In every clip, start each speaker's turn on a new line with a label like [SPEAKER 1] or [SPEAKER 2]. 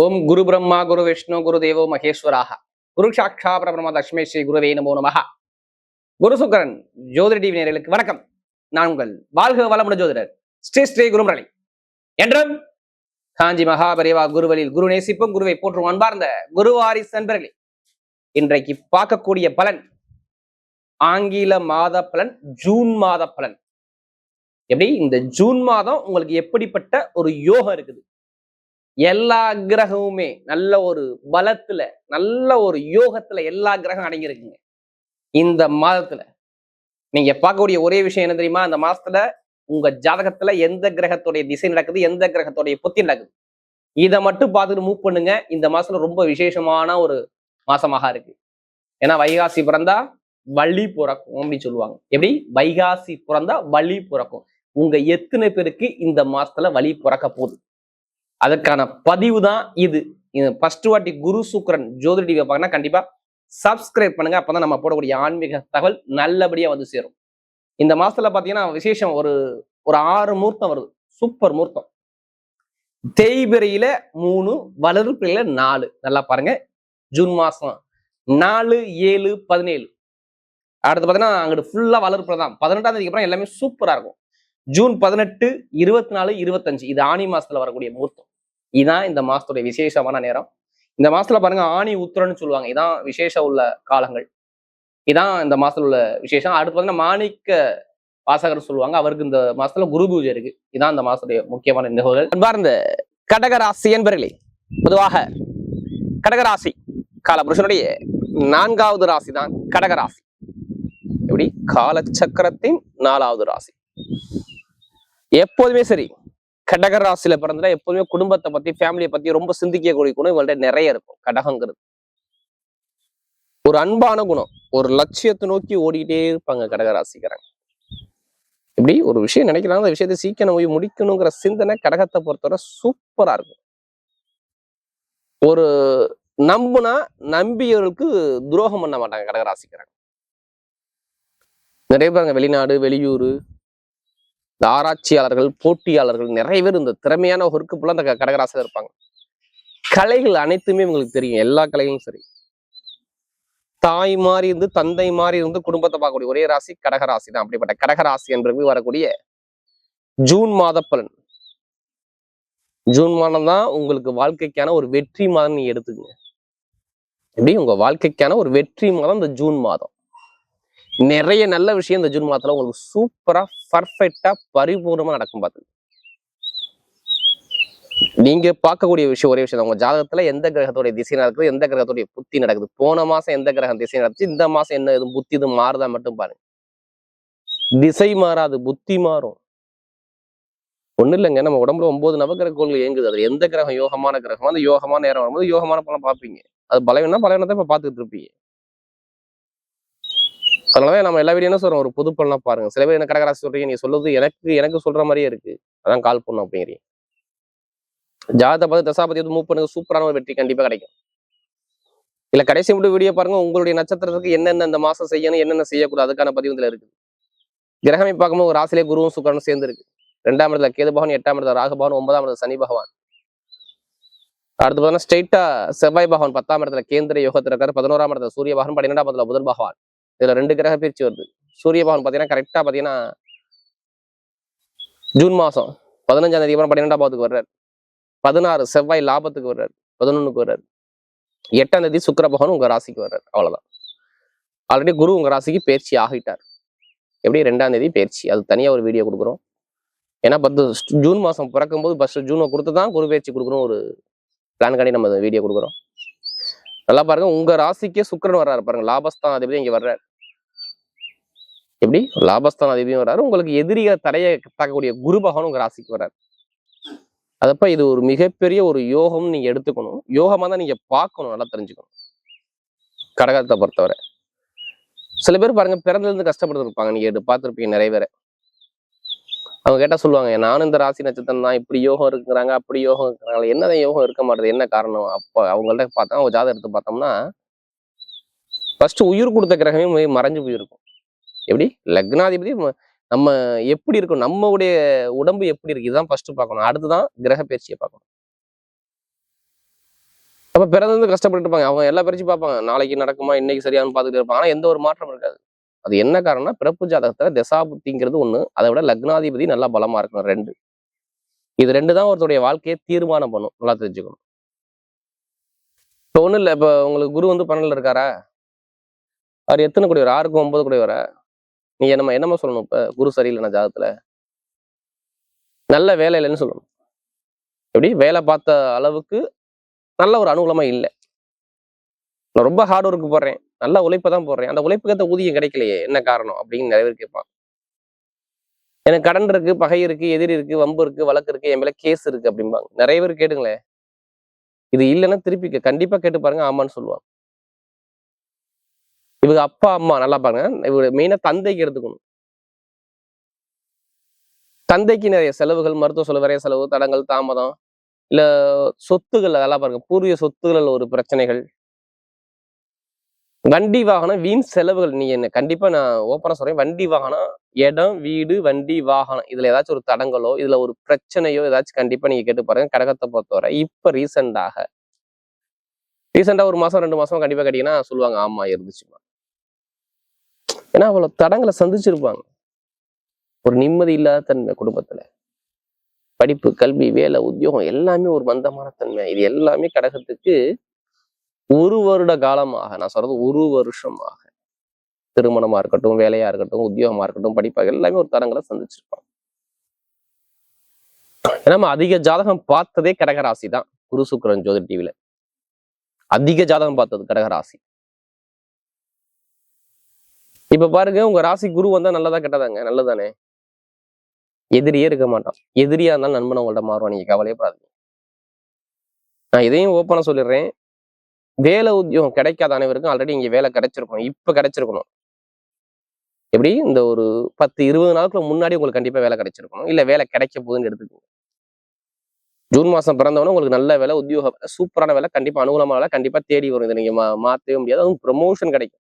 [SPEAKER 1] ஓம் குரு பிரம்மா குரு விஷ்ணு குரு தேவோ மகேஸ்வராக குரு சாட்சா பரபிரம்ம தஸ்மை ஸ்ரீ குருவே நமோ நமஹ. குரு சுக்கரன் ஜோதிட டிவி நேயர்களுக்கு வணக்கம். நான் உங்கள் வாழ்க வளமுடன் ஜோதிடர் ஸ்ரீ ஸ்ரீ குருமுரளி என்றும் காஞ்சி மகாபரிவா குருவலில் குரு நேசிப்பும் குருவை போற்றும் அன்பார்ந்த குருவாரி நண்பர்களே, இன்றைக்கு பார்க்கக்கூடிய பலன் ஆங்கில மாத பலன், ஜூன் மாத பலன். எப்படி இந்த ஜூன் மாதம் உங்களுக்கு எப்படிப்பட்ட ஒரு யோகம் இருக்குது, எல்லா கிரகமுமே நல்ல ஒரு பலத்துல நல்ல ஒரு யோகத்துல எல்லா கிரகம் அடங்கியிருக்குங்க. இந்த மாதத்துல நீங்க பார்க்கக்கூடிய ஒரே விஷயம் என்ன தெரியுமா, அந்த மாசத்துல உங்க ஜாதகத்துல எந்த கிரகத்துடைய திசை நடக்குது, எந்த கிரகத்துடைய புத்தி நடக்குது, இதை மட்டும் பார்த்துட்டு மூவ் பண்ணுங்க. இந்த மாசத்துல ரொம்ப விசேஷமான ஒரு மாசமாக இருக்கு. ஏன்னா வைகாசி பிறந்தா வள்ளி பிறக்கும் அப்படின்னு சொல்லுவாங்க. எப்படி வைகாசி பிறந்தா வள்ளி பிறக்கும். உங்க எத்தனை பேருக்கு இந்த மாசத்துல வழி பிறக்க போகுது, அதற்கான பதிவு தான் இது. ஃபர்ஸ்ட் வாட்டி குரு சுக்கரன் ஜோதிட டிவி பார்க்கணும்னா கண்டிப்பா சப்ஸ்கிரைப் பண்ணுங்க. அப்பதான் நம்ம போடக்கூடிய ஆன்மீக தகவல் நல்லபடியா வந்து சேரும். இந்த மாசத்துல பாத்தீங்கன்னா விசேஷம், ஒரு 6 முகூர்த்தம் வருது. சூப்பர் முகூர்த்தம். தேய்பிரையில 3, வளர்பிறையில 4. நல்லா பாருங்க, ஜூன் மாசம் 4, 7, 17. அடுத்து பாத்தீங்கன்னா அங்கிட்டு ஃபுல்லா வளர்ப்பிறை தான். 18ஆம் தேதிக்கு அப்புறம் எல்லாமே சூப்பரா இருக்கும். ஜூன் 18, 24, 25 இது ஆனி மாசத்துல வரக்கூடிய முகூர்த்தம். இதுதான் இந்த மாசத்துடைய விசேஷமான நேரம். இந்த மாசத்துல பாருங்க ஆணி உத்திரன்னு சொல்லுவாங்க. இதான் விசேஷம் உள்ள காலங்கள். இதான் இந்த மாசத்துல உள்ள விசேஷம். அடுத்து பாத்தீங்கன்னா மாணிக்க வாசகர் சொல்லுவாங்க, அவருக்கு இந்த மாசத்துல குரு பூஜை இருக்கு. இதான் இந்த மாசத்துடைய முக்கியமான நிகழ்வுகள். அன்பார்ந்த கடகராசி என்பர்களே, பொதுவாக கடகராசி காலபுருஷனுடைய 4வது ராசி தான் கடகராசி. எப்படி காலச்சக்கரத்தின் 4வது ராசி. எப்போதுமே சரி, கடக ராசியில பிறந்தா எப்போதுமே குடும்பத்தை பத்தி, ஃபேமிலியை பத்தி ரொம்ப சிந்திக்கக்கூடிய குணம் இவங்கள்ட்ட நிறைய இருக்கும். கடகங்கிறது ஒரு அன்பான குணம், ஒரு லட்சியத்தை நோக்கி ஓடிக்கிட்டே இருப்பாங்க கடகராசிக்காரங்க. இப்படி ஒரு விஷயம் நினைக்கிறாங்க, அந்த விஷயத்தை சீக்கிரம் போய் முடிக்கணுங்கிற சிந்தனை கடகத்தை பொறுத்தவரை சூப்பரா இருக்கும். ஒரு நம்புனா நம்பியவர்களுக்கு துரோகம் பண்ண மாட்டாங்க கடகராசிக்காரங்க. நிறைய பேருங்க வெளிநாடு வெளியூர் இந்த ஆராய்ச்சியாளர்கள், போட்டியாளர்கள் நிறைய பேர் இந்த திறமையான ஒர்க்கு போல அந்த கடகராசியில இருப்பாங்க. கலைகள் அனைத்துமே உங்களுக்கு தெரியும், எல்லா கலைகளும் சரி. தாய் மாறி இருந்து தந்தை மாறி இருந்து குடும்பத்தை பார்க்கக்கூடிய ஒரே ராசி கடகராசி தான். அப்படிப்பட்ட கடகராசி என்பது வரக்கூடிய ஜூன் மாத பலன். ஜூன் மாதம் தான் உங்களுக்கு வாழ்க்கைக்கான ஒரு வெற்றி மாதம் நீங்க எடுத்துக்கங்க. எப்படி உங்க வாழ்க்கைக்கான ஒரு வெற்றி மாதம் இந்த ஜூன் மாதம். நிறைய நல்ல விஷயம் இந்த ஜூன் மாதத்துல உங்களுக்கு சூப்பரா பர்ஃபெக்டா பரிபூர்ணமா நடக்கும். பார்த்து நீங்க பார்க்கக்கூடிய விஷயம் ஒரே விஷயம், உங்க ஜாதகத்துல எந்த கிரகத்தோடைய திசை நடக்குது, எந்த கிரகத்துடைய புத்தி நடக்குது, போன மாசம் எந்த கிரகம் திசை நடந்துச்சு, இந்த மாசம் என்ன எதுவும் புத்தி இது மாறுதா மட்டும் பாருங்க. திசை மாறாது, புத்தி மாறும். ஒண்ணு இல்லைங்க, நம்ம உடம்புல 9 நவகிரக கோள்கள் இயங்குது. அதுல எந்த கிரகம் யோகமான கிரகம், அந்த யோகமான நேரம் வரும்போது யோகமான பலம் பார்ப்பீங்க. அது பலவீனா பலவீனத்தை இப்ப பார்த்துட்டு இருப்பீங்க. அதனாலதான் நம்ம எல்லா வீடியோ என்ன சொல்றோம், ஒரு பொது பலனா பாருங்க. சில பேர் என்ன கடகராசி சொல்றீங்க, நீ சொல்றது எனக்கு சொல்ற மாதிரியே இருக்கு, அதான் கால் பண்ணும் அப்படிங்கிறீங்க. ஜாதகத்தை பார்த்து தசாபதி மூவ் பண்ணுங்க, சூப்பரான ஒரு வெற்றி கண்டிப்பா கிடைக்கும். இல்ல கடைசி மட்டும் வீடியோ பாருங்க, உங்களுடைய நட்சத்திரத்துக்கு என்னென்ன இந்த மாசம் செய்யணும், என்னென்ன செய்யக்கூடாது, அதுக்கான பதிவு இதுல இருக்கு. கிரகமே பார்க்கும்போது ஒரு ராசியிலே குருவும் சுக்கரனும் சேர்ந்து இருக்கு. 2ஆம் இடத்துல கேது பகவான், 8ஆம் இடத்துல ராகு பகவான், 9ஆம் இடத்துல சனி பகவான். அடுத்து பார்த்தீங்கன்னா ஸ்ட்ரெயிட்டா செவ்வாய் பகவான் 10ஆம் இடத்துல கேந்திர யோகத்துல இருக்காரு. 11ஆம் இடத்துல சூரிய பகவான், 12ஆம் இடத்துல புதன் பகவான். இதுல 2 கிரக பயிற்சி வருது. சூரிய பகவான் பாத்தீங்கன்னா கரெக்டா பாத்தீங்கன்னா ஜூன் மாசம் 15ஆம் தேதி 12ஆம் பாவத்துக்கு வர்றாரு. 16 செவ்வாய் லாபத்துக்கு வர்றாரு, 11க்கு வர்றாரு. 8ஆம் தேதி சுக்கிர பகவான் உங்க ராசிக்கு வர்றாரு. அவ்வளவுதான். ஆல்ரெடி குரு உங்க ராசிக்கு பயிற்சி ஆகிட்டார். எப்படி 2ஆம் தேதி பயிற்சி, அது தனியா ஒரு வீடியோ கொடுக்குறோம். ஏன்னா ஜூன் மாசம் பிறக்கும் போது ஃபர்ஸ்ட் ஜூனை கொடுத்துதான் குரு பயிற்சி கொடுக்குறோம். ஒரு பிளான் காண்டி நம்ம வீடியோ கொடுக்குறோம். நல்லா பாருங்க, உங்க ராசிக்கே சுக்கிரன் வர்றாரு பாருங்க. லாபஸ்தான் அதிபதி இங்க வர்றாரு. எப்படி லாபஸ்தான் அதிபதியும் வர்றாரு. உங்களுக்கு எதிரிக தடையை தாக்கக்கூடிய குரு பகவான் உங்க ராசிக்கு வர்றாரு. அதப்ப இது ஒரு மிகப்பெரிய ஒரு யோகம் நீங்க எடுத்துக்கணும். யோகமா தான் நீங்க பார்க்கணும், நல்லா தெரிஞ்சுக்கணும். கடகத்தை பொறுத்தவரை சில பேர் பாருங்க பிறந்ததுல இருந்து கஷ்டப்பட்டு இருப்பாங்க. நீங்க பார்த்துருப்பீங்க நிறைய பேரை. அவங்க கேட்டா சொல்லுவாங்க, நானும் இந்த ராசி நட்சத்திரம் தான், இப்படி யோகம் இருக்கிறாங்க, அப்படி யோகம் இருக்கிறாங்க, என்னதான் யோகம் இருக்க மாட்டேது, என்ன காரணம்? அப்ப அவங்கள்ட்ட பார்த்தா அவங்க ஜாதகம் எடுத்து பார்த்தோம்னா ஃபர்ஸ்ட் உயிர் கொடுத்த கிரகமே மறைஞ்சு போயிருக்கும். எப்படி லக்னாதிபதி நம்ம எப்படி இருக்கும், நம்மளுடைய உடம்பு எப்படி இருக்கு, இதுதான் ஃபர்ஸ்ட் பார்க்கணும். அடுத்துதான் கிரக பயிற்சியை பார்க்கணும். அப்ப பிறந்து கஷ்டப்பட்டு இருப்பாங்க. அவங்க எல்லா பரிச்சு பார்ப்பாங்க. நாளைக்கு நடக்குமா, இன்னைக்கு சரியானு பார்த்துட்டு இருப்பாங்க. ஆனா எந்த ஒரு மாற்றம் இருக்காது. அது என்ன காரணம்னா, பிறப்பு ஜாதகத்துல தசாபுத்திங்கிறது ஒண்ணு, அதை விட லக்னாதிபதி நல்லா பலமா இருக்கணும் 2. இது 2 தான் ஒருத்தருடைய வாழ்க்கையை தீர்மானம் பண்ணும். நல்லா தெரிஞ்சுக்கணும். இப்ப ஒண்ணும் இல்ல, இப்ப உங்களுக்கு குரு வந்து 12ல இருக்காரா, அவர் எத்தனை கூடியவர்? 6க்கு 9 கூடியவரா? நீங்க என்னமா சொல்லணும்? இப்ப குரு சரியில்லைன்னா ஜாதகத்துல நல்ல வேலை இல்லைன்னு சொல்லணும். எப்படி வேலை பார்த்த அளவுக்கு நல்ல ஒரு அனுகூலமா இல்லை. நான் ரொம்ப ஹார்ட் ஒர்க் போடுறேன், நல்ல உழைப்பை தான் போடுறேன், அந்த உழைப்புக்கு ஏற்ற ஊதியம் கிடைக்கலையே, என்ன காரணம் அப்படின்னு நிறைய பேர் கேட்பாங்க. எனக்கு கடன் இருக்கு, பகை இருக்கு, எதிரி இருக்கு, வம்பு இருக்கு, வழக்கு இருக்கு, என் மேல கேஸ் இருக்கு அப்படிம்பாங்க. நிறைய பேர் கேட்டுங்களேன், இது இல்லைன்னா திருப்பி கண்டிப்பா கேட்டு பாருங்க, ஆமான்னு சொல்லுவாங்க. இவங்க அப்பா அம்மா நல்லா பாருங்க, இவங்க மெயினா தந்தைக்கு எடுத்துக்கணும். தந்தைக்கு நிறைய செலவுகள், மருத்துவ செலவு, நிறைய செலவு, தடங்கள், தாமதம், இல்ல சொத்துக்கள் அதெல்லாம் பாருங்க, பூர்வீக சொத்துக்கள் ஒரு பிரச்சனைகள், வண்டி வாகனம், வீண் செலவுகள். நீங்க என்ன கண்டிப்பா நான் ஓப்பனா சொல்றேன், வண்டி வாகனம், இடம், வீடு, வண்டி வாகனம், இதுல ஏதாச்சும் ஒரு தடங்களோ, இதுல ஒரு பிரச்சனையோ ஏதாச்சும் கண்டிப்பா நீங்க கேட்டு பாருங்க. கடகத்தை பொறுத்தவரை இப்ப ரீசெண்டா 1 மாசம் 2 மாசம் கண்டிப்பா கேட்டீங்கன்னா சொல்லுவாங்க, ஆமா இருந்துச்சுமா. ஏன்னா அவ்வளவு தடங்களை சந்திச்சிருப்பாங்க. ஒரு நிம்மதி இல்லாத தன்மை குடும்பத்துல, படிப்பு, கல்வி, வேலை, உத்தியோகம் எல்லாமே ஒரு மந்தமான தன்மை. இது எல்லாமே கடகத்துக்கு 1 வருட காலமாக, நான் சொல்றது 1 வருஷமாக, திருமணமா இருக்கட்டும், வேலையா இருக்கட்டும், உத்தியோகமா இருக்கட்டும், படிப்பாக எல்லாமே ஒரு தரங்களை சந்திச்சிருப்பாங்க. ஏன்னா அதிக ஜாதகம் பார்த்ததே கடகராசி தான். குரு சுக்கிரன் ஜோதிட டிவில அதிக ஜாதகம் பார்த்தது கடகராசி. இப்ப பாருங்க, உங்க ராசி குரு வந்தா நல்லதா கெட்டதாங்க? நல்லதானே. எதிரியே இருக்க மாட்டான். எதிரியா இருந்தாலும் நண்பன் உங்கள்ட்ட மாறுவான், நீங்க கவலையப்படாதீங்க. நான் இதையும் ஓப்பனா சொல்லிடுறேன், வேலை உத்தியோகம் கிடைக்காத அனைவருக்கும் ஆல்ரெடி இங்க வேலை கிடைச்சிருக்கணும். இப்ப கிடைச்சிருக்கணும். எப்படி இந்த ஒரு 10-20 நாளுக்கு முன்னாடி உங்களுக்கு கண்டிப்பா வேலை கிடைச்சிருக்கணும், இல்ல வேலை கிடைக்க போகுதுன்னு எடுத்துக்கோங்க. ஜூன் மாசம் பிறந்தவொடனே உங்களுக்கு நல்ல வேலை, உத்தியோக வேலை, சூப்பரான வேலை, கண்டிப்பா அனுகூலமான வேலை கண்டிப்பா தேடி வரும். இதை நீங்க மாற்றவே முடியாது. அதுவும் ப்ரொமோஷன் கிடைக்கும்.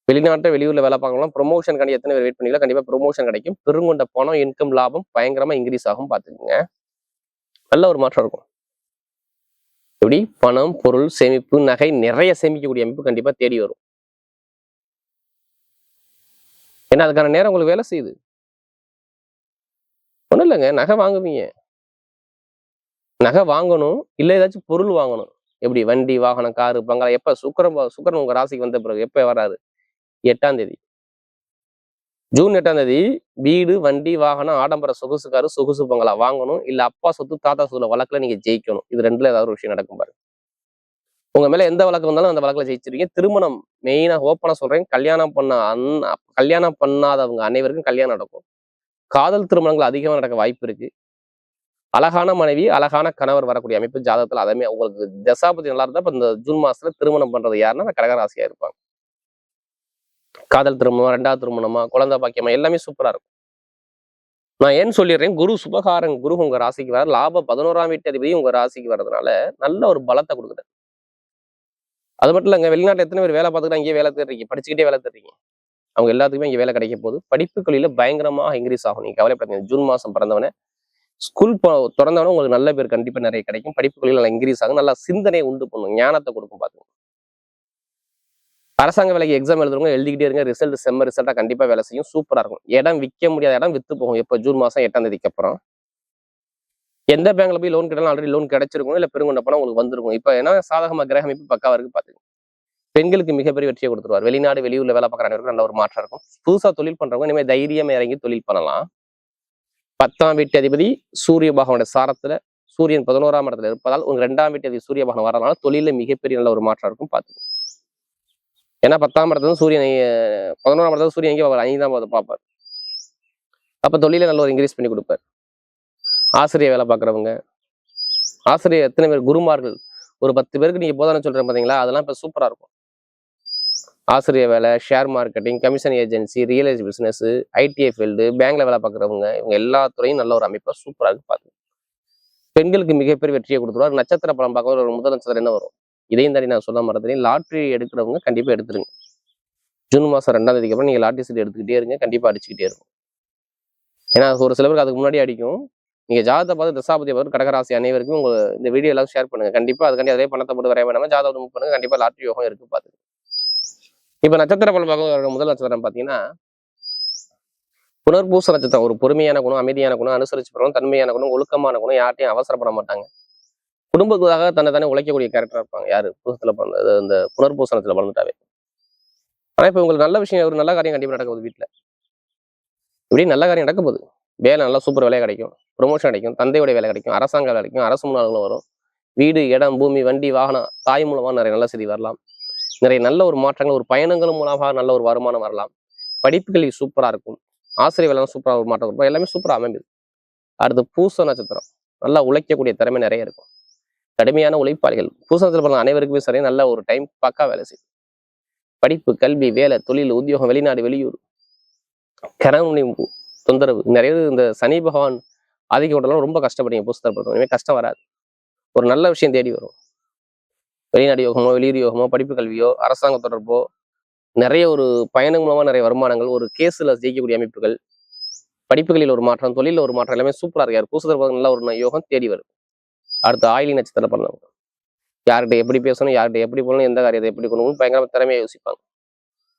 [SPEAKER 1] வெளிநாட்டு வெளியூர்ல வேலை பார்க்கலாம், ப்ரொமோஷன் கண்டி எத்தனை பேர் வெயிட் பண்ணீங்களோ கண்டிப்பா ப்ரொமோஷன் கிடைக்கும். பெருங்கொண்ட பணம், இன்கம், லாபம் பயங்கரமா இன்க்ரீஸ் ஆகும். பார்த்துக்கோங்க, நல்ல ஒரு மாற்றம் இருக்கும். எப்படி பணம், பொருள், சேமிப்பு, நகை நிறைய சேமிக்கக்கூடிய அமைப்பு கண்டிப்பா தேடி வரும். ஏன்னா அதுக்கான நேரம் உங்களுக்கு வேலை செய்யுது. ஒண்ணும் இல்லைங்க, நகை வாங்குவீங்க, நகை வாங்கணும், இல்ல ஏதாச்சும் பொருள் வாங்கணும். எப்படி வண்டி, வாகனம், காரு, பங்களா. எப்ப சுக்கிரன் உங்க ராசிக்கு வந்த பிறகு எப்ப வராரு? 8ஆம் தேதி, ஜூன் 8ஆம் தேதி வீடு, வண்டி, வாகனம், ஆடம்பர சொகுசு காரு, சொகுசு பங்களா வாங்கணும், இல்ல அப்பா சொத்து, தாத்தா சொத்துல வழக்குல நீங்க ஜெயிக்கணும். இது 2ல ஏதாவது ஒரு விஷயம் நடக்கும் பாருங்க. உங்க மேல எந்த வழக்கு வந்தாலும் அந்த வழக்குல ஜெயிச்சிருக்கீங்க. திருமணம் மெயினா ஓப்பனா சொல்றேன், கல்யாணம் பண்ணாதவங்க அனைவருக்கும் கல்யாணம் நடக்கும். காதல் திருமணங்கள் அதிகமா நடக்க வாய்ப்பு இருக்கு. அழகான மனைவி, அழகான கணவர் வரக்கூடிய அமைப்பு ஜாதகத்துல. அதே உங்களுக்கு தசாபதி நல்லா இருந்தா இப்ப இந்த ஜூன் மாசத்துல திருமணம் பண்றது யாருன்னா கடகராசியா இருப்பாங்க. காதல் திருமணமா, 2வது திருமணமா, குழந்தை பாக்கியமா எல்லாமே சூப்பரா இருக்கும். நான் ஏன்னு சொல்லிடுறேன், குரு சுபகாரன். குரு உங்க ராசிக்கு வர, லாப 11ஆம் வீட்டு அதிபதி உங்க ராசிக்கு வர்றதுனால நல்ல ஒரு பலத்தை கொடுக்குறாரு. அது மட்டும் இல்லைங்க, வெளிநாட்டுல எத்தனை பேர் வேலை பார்த்துக்கிட்டு அங்கேயே வேலை தேடுறீங்க, படிச்சுக்கிட்டே வேலை தேடுறீங்க, அவங்க எல்லாத்துக்குமே இங்கே வேலை கிடைக்க போகுது. படிப்புகளில பயங்கரமாக இன்க்ரீஸ் ஆகும். நீங்க கவலைப்படாதீங்க. ஜூன் மாசம் பிறந்தவனே ஸ்கூல் திறந்தவனே உங்களுக்கு நல்ல பேர் கண்டிப்பா நிறைய கிடைக்கும். படிப்புகளில் நல்லா இன்க்ரீஸ் ஆகும். நல்லா சிந்தனையை உண்டு பண்ணும், ஞானத்தை கொடுக்கும். பாத்துங்க, அரசாங்க வேலைக்கு எக்ஸாம் எழுதுறவங்க எழுதிக்கிட்டே இருங்க, ரிசல்ட் செம்ம ரிசல்ட்டா கண்டிப்பா வேலை செய்யும். சூப்பரா இருக்கும். இடம் விற்க முடியாத இடம் வித்து போகும். எப்போ? ஜூன் மாசம் 8ஆம் தேதிக்கு அப்புறம். எந்த பேங்க்ல போய் லோன் கேட்டாலும் ஆல்ரெடி லோன் கிடைச்சிருக்கும், இல்ல பெருங்கொண்ட பணம் உங்களுக்கு வந்திருக்கும். இப்ப ஏன்னா சாதகமா கிரக அமைப்பு பக்காவா இருக்கு. பாத்துங்க, பெண்களுக்கு மிகப்பெரிய வெற்றியை கொடுத்துருவார். வெளிநாடு வெளியூர்ல வேலை பார்க்குறவங்களுக்கு நல்ல ஒரு மாற்றம் இருக்கும். புதுசா தொழில் பண்றவங்க இனிமேல் தைரியமா இறங்கி தொழில் பண்ணலாம். 10ஆம் வீட்டு அதிபதி சூரிய பகவானுடைய சாரத்துல, சூரியன் 11ஆம் இடத்துல இருப்பதால் உங்க 2ஆம் வீட்டு அதிபதி சூரிய பகவான் வரதுனால தொழில மிகப்பெரிய நல்ல ஒரு மாற்றம் இருக்கும். பாத்துங்க, ஏன்னா 10ஆம் இடத்துல சூரியன், 11ஆம் இடத்துல சூரியன் எங்கே 5ஆம் இடத்தை பார்ப்பார். அப்ப தொழில நல்ல ஒரு இன்க்ரீஸ் பண்ணி கொடுப்பார். ஆசிரியர் வேலை பார்க்குறவங்க, ஆசிரியர் எத்தனை பேர் குருமார்கள், ஒரு 10 பேருக்கு நீங்க போதானே சொல்றேன் பாத்தீங்களா, அதெல்லாம் இப்ப சூப்பரா இருக்கும். ஆசிரியர் வேலை, share marketing, commission agency, real estate business, ITI field, பேங்க்ல வேலை பார்க்குறவங்க, இவங்க எல்லா துறையும் நல்ல ஒரு அமைப்பா சூப்பரா இருக்கு. பாருங்க, பெண்களுக்கு மிகப்பெரிய வெற்றியை கொடுத்துருவார். நட்சத்திர பலம் பார்க்க ஒரு முதல் நட்சத்திரம் என்ன வரும், இதையும் தாண்டி நான் சொல்ல மறந்துட்டேன். லாட்ரி எடுக்கிறவங்க கண்டிப்பா எடுத்துருங்க. ஜூன் மாசம் 2ஆம் தேதிக்கு அப்புறம் நீங்க லாட்ரி சீட் எடுத்துக்கிட்டே இருங்க, கண்டிப்பா அடிச்சுக்கிட்டே இருக்கும். ஏன்னா ஒரு சில பேருக்கு அதுக்கு முன்னாடி அடிக்கும், நீங்க ஜாதகத்தை பார்த்து தசாபதி பார்த்து கடகராசி அனைவருக்கும் உங்க இந்த வீடியோ எல்லாம் ஷேர் பண்ணுங்க. கண்டிப்பா அதுக்காண்டி அதே பணத்தை போட்டு வரைய வேணாம ஜாதகம் மூவ் பண்ணுங்க. கண்டிப்பா லாட்டரி யோகம் இருக்கு பாத்து. இப்ப நட்சத்திர பலன் பார்க்க முதல் நட்சத்திரம் பாத்தீங்கன்னா புனர்பூச நட்சத்திரம். ஒரு பொறுமையான குணம், அமைதியான குணம், அனுசரிச்சு போறோம், தன்மையான குணம், ஒழுக்கமான குணம், யார்ட்டையும் அவசரப்பட மாட்டாங்க. குடும்பத்துக்காக தன்னை தானே உழைக்கக்கூடிய கேரக்டரா இருப்பாங்க. யாரு பூசத்துல பிறந்த இந்த புனர்பூசணத்துல பிறந்துட்டாவே. ஆனா இப்ப உங்களுக்கு நல்ல விஷயம், ஒரு நல்ல காரியம் கண்டிப்பா நடக்க போகுது. வீட்டுல இப்படி நல்ல காரியம் நடக்க போகுது. வேலை நல்லா சூப்பர் வேலையை கிடைக்கும், ப்ரொமோஷன் கிடைக்கும், தந்தையோட வேலை கிடைக்கும், அரசாங்க வேலை கிடைக்கும், அரசு மூலங்களும் வரும். வீடு, இடம், பூமி, வண்டி, வாகனம், தாய் மூலமா நிறைய நல்ல செய்தி வரலாம். நிறைய நல்ல ஒரு மாற்றங்கள், ஒரு பயணங்கள் மூலமாக நல்ல ஒரு வருமானம் வரலாம். படிப்புகள் சூப்பரா இருக்கும். ஆசிரியர் வேலை சூப்பரா ஒரு மாற்றம் இருக்கும். எல்லாமே சூப்பரா அமையுது. அடுத்து பூச நட்சத்திரம். நல்லா உழைக்கக்கூடிய திறமை நிறைய இருக்கும். கடுமையான உழைப்பாளிகள். பூச நட்சத்திரம் பிறந்த அனைவருக்குமே சரி, நல்ல ஒரு டைம் பக்கா வேலை செய்யும். படிப்பு, கல்வி, வேலை, தொழில், உத்தியோகம், வெளிநாடு, வெளியூர், கணவனின் தொந்தரவு நிறைய. இந்த சனி பகவான் ஆதிக்க உடலாம் ரொம்ப கஷ்டப்படுங்க. பூசத்தை பொறுத்தவரை கஷ்டம் வராது. ஒரு நல்ல விஷயம் தேடி வரும். வெளிநாடு யோகமோ, வெளியூர் யோகமோ, படிப்பு கல்வியோ, அரசாங்க தொடர்போ, நிறைய ஒரு பயணம் மூலமா நிறைய வருமானங்கள், ஒரு கேஸ்ல ஜெயிக்கக்கூடிய அமைப்புகள், படிப்புகளில் ஒரு மாற்றம், தொழில ஒரு மாற்றம், எல்லாமே சூப்பரா இருக்கு. யார் பூசத்தை நல்ல ஒரு யோகம் தேடி வரும். அடுத்து ஆயிலி நட்சத்திரம் பண்ணவங்க. யார்கிட்ட எப்படி பேசணும், யார்கிட்ட எப்படி போகணும், எந்த காரியத்தை எப்படி கொண்டு பயங்கரமா திறமையா யோசிப்பாங்க.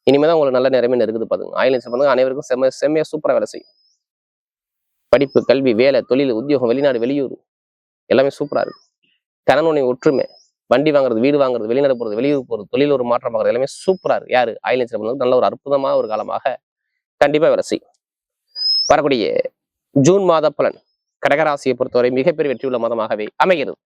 [SPEAKER 1] இனிமேதான் உங்களுக்கு நல்ல நிறமே இருக்குது பாருங்க. ஆயிலி நட்சத்திரம் அனைவருக்கும் செம்மையா சூப்பரா வேலை செய்யும். படிப்பு, கல்வி, வேலை, தொழில், உத்தியோகம், வெளிநாடு, வெளியூர், எல்லாமே சூப்பரா இருக்கு. கணவனை ஒற்றுமை, வண்டி வாங்குறது, வீடு வாங்குறது, வெளிநாடு போறது, வெளியூர் போறது, தொழில் ஒரு மாற்றம் பார்க்கறது, எல்லாமே சூப்பரா இருக்கு. யாரு ஆயிலி நட்சத்திரம் நல்ல ஒரு அற்புதமான ஒரு காலமாக கண்டிப்பா வேலை செய்யும். வரக்கூடிய ஜூன் மாத பலன் கடகராசியை பொறுத்தவரை மிகப்பெரிய வெற்றியுள்ள மாதமாகவே அமைகிறது.